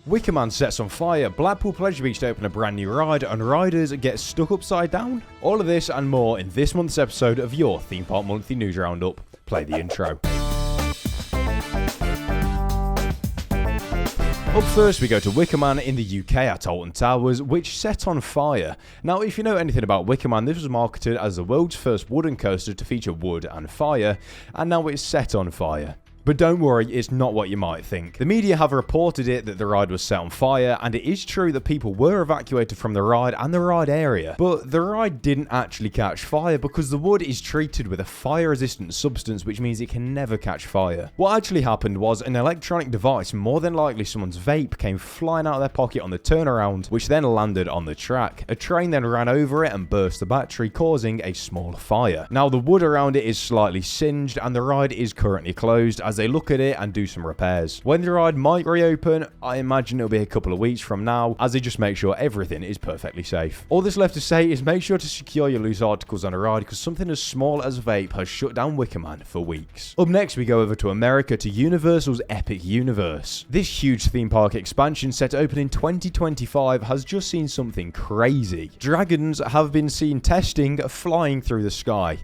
Wicker Man sets on fire, Blackpool Pleasure Beach to open a brand new ride, and riders get stuck upside down? All of this and more in this month's episode of your Theme Park Monthly News Roundup. Play the intro. Up first, we go to Wicker Man in the UK at Alton Towers, which set on fire. Now, if you know anything about Wicker Man, this was marketed as the world's first wooden coaster to feature wood and fire, and now it's set on fire. But don't worry, it's not what you might think. The media have reported it that the ride was set on fire, and it is true that people were evacuated from the ride and the ride area. But the ride didn't actually catch fire because the wood is treated with a fire-resistant substance, which means it can never catch fire. What actually happened was an electronic device, more than likely someone's vape, came flying out of their pocket on the turnaround, which then landed on the track. A train then ran over it and burst the battery, causing a small fire. Now, the wood around it is slightly singed, and the ride is currently closed as they look at it and do some repairs. When the ride might reopen, I imagine it'll be a couple of weeks from now, as they just make sure everything is perfectly safe. All that's left to say is make sure to secure your loose articles on a ride, because something as small as vape has shut down Wicker Man for weeks. Up next, we go over to America to Universal's Epic Universe. This huge theme park expansion set to open in 2025 has just seen something crazy. Dragons have been seen testing flying through the sky.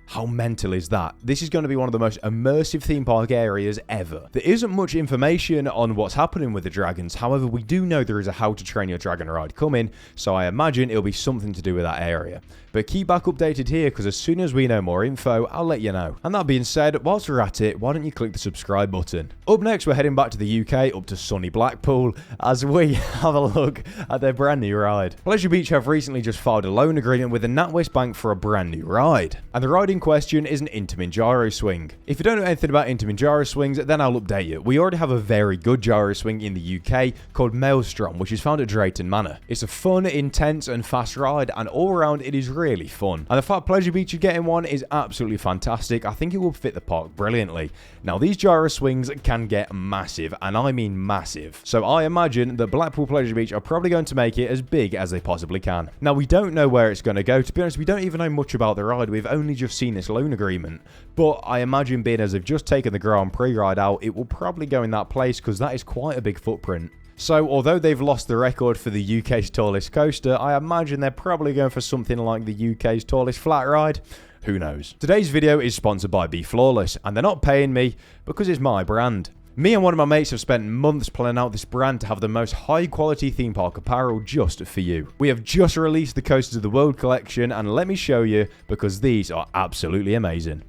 How mental is that? This is going to be one of the most immersive theme park areas ever. There isn't much information on what's happening with the dragons, however we do know there is a How to Train Your Dragon ride coming, so I imagine it'll be something to do with that area. But keep back updated here, because as soon as we know more info, I'll let you know. And that being said, whilst we're at it, why don't you click the subscribe button? Up next, we're heading back to the UK, up to sunny Blackpool, as we have a look at their brand new ride. Pleasure Beach have recently just filed a loan agreement with the NatWest Bank for a brand new ride. And the ride in question is an Intamin gyro swing. If you don't know anything about Intamin gyro swings, then I'll update you. We already have a very good gyro swing in the UK called Maelstrom, which is found at Drayton Manor. It's a fun, intense and fast ride, and all around it is really fun. And the fact Pleasure Beach are getting one is absolutely fantastic. I think it will fit the park brilliantly. Now, these gyro swings can get massive, and I mean massive. So I imagine that Blackpool Pleasure Beach are probably going to make it as big as they possibly can. Now, we don't know where it's going to go. To be honest, we don't even know much about the ride. We've only just seen this loan agreement. But I imagine, being as they've just taken the Grand Prix ride out, it will probably go in that place because that is quite a big footprint. So, although they've lost the record for the UK's tallest coaster, I imagine they're probably going for something like the UK's tallest flat ride. Who knows? Today's video is sponsored by BeFloorless, and they're not paying me because it's my brand. Me and one of my mates have spent months planning out this brand to have the most high quality theme park apparel just for you. We have just released the Coasters of the World collection, and let me show you, because these are absolutely amazing.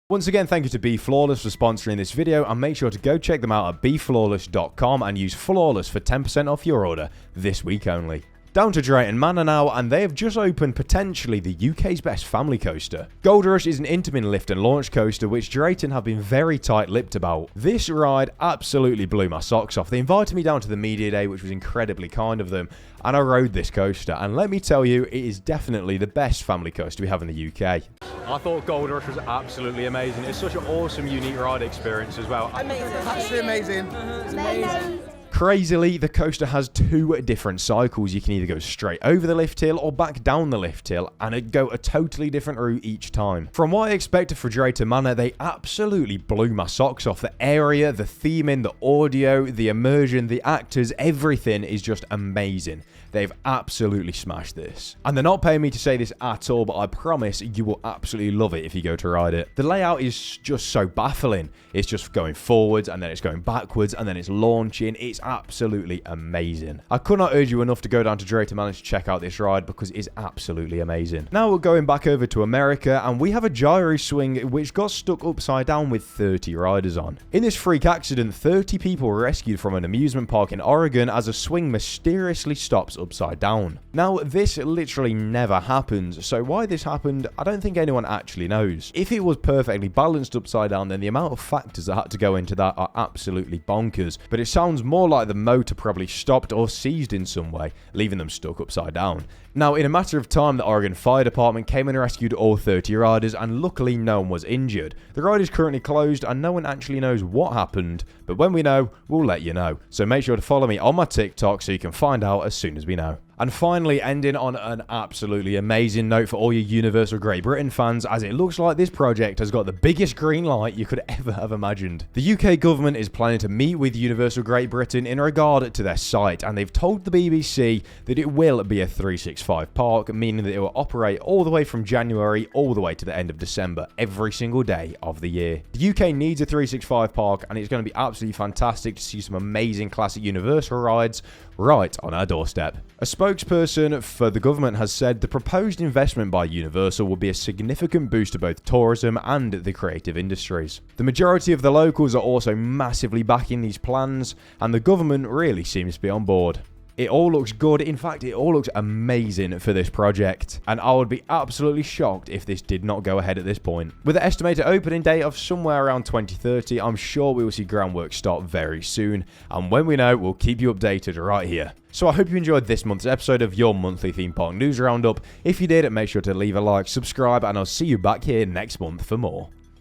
Once again, thank you to BeFloorless for sponsoring this video, and make sure to go check them out at BeFloorless.com and use Flawless for 10% off your order this week only. Down to Drayton Manor now, and they have just opened potentially the UK's best family coaster. Gold Rush is an Intamin lift and launch coaster which Drayton have been very tight-lipped about. This ride absolutely blew my socks off. They invited me down to the media day, which was incredibly kind of them, and I rode this coaster, and let me tell you, it is definitely the best family coaster we have in the UK. I thought Gold Rush was absolutely amazing. It's such an awesome, unique ride experience as well. Amazing. Absolutely amazing. It's amazing. Crazily, the coaster has two different cycles. You can either go straight over the lift hill or back down the lift hill, and it go a totally different route each time. From what I expected for Drayton Manor, they absolutely blew my socks off. The area, the theming, the audio, the immersion, the actors, everything is just amazing. They've absolutely smashed this. And they're not paying me to say this at all, but I promise you will absolutely love it if you go to ride it. The layout is just so baffling. It's just going forwards, and then it's going backwards, and then it's launching. It's absolutely amazing. I could not urge you enough to go down to Drayton Manor to check out this ride, because it's absolutely amazing. Now we're going back over to America, and we have a gyro swing which got stuck upside down with 30 riders on. In this freak accident, 30 people were rescued from an amusement park in Oregon as a swing mysteriously stops upside down. Now, this literally never happens, so why this happened, I don't think anyone actually knows. If it was perfectly balanced upside down, then the amount of factors that had to go into that are absolutely bonkers, but it sounds more like the motor probably stopped or seized in some way, leaving them stuck upside down. Now, in a matter of time, the Oregon Fire Department came and rescued all 30 riders, and luckily no one was injured. The ride is currently closed and no one actually knows what happened, but when we know, we'll let you know. So make sure to follow me on my TikTok so you can find out as soon as we know. And finally, ending on an absolutely amazing note for all you Universal Great Britain fans, as it looks like this project has got the biggest green light you could ever have imagined. The UK government is planning to meet with Universal Great Britain in regard to their site, and they've told the BBC that it will be a 365 park, meaning that it will operate all the way from January all the way to the end of December, every single day of the year. The UK needs a 365 park, and it's going to be absolutely fantastic to see some amazing classic Universal rides right on our doorstep. A spokesperson for the government has said the proposed investment by Universal will be a significant boost to both tourism and the creative industries. The majority of the locals are also massively backing these plans, and the government really seems to be on board. It all looks good. In fact, it all looks amazing for this project, and I would be absolutely shocked if this did not go ahead at this point. With an estimated opening date of somewhere around 2030, I'm sure we will see groundwork start very soon, and when we know, we'll keep you updated right here. So I hope you enjoyed this month's episode of your monthly theme park news roundup. If you did, make sure to leave a like, subscribe, and I'll see you back here next month for more.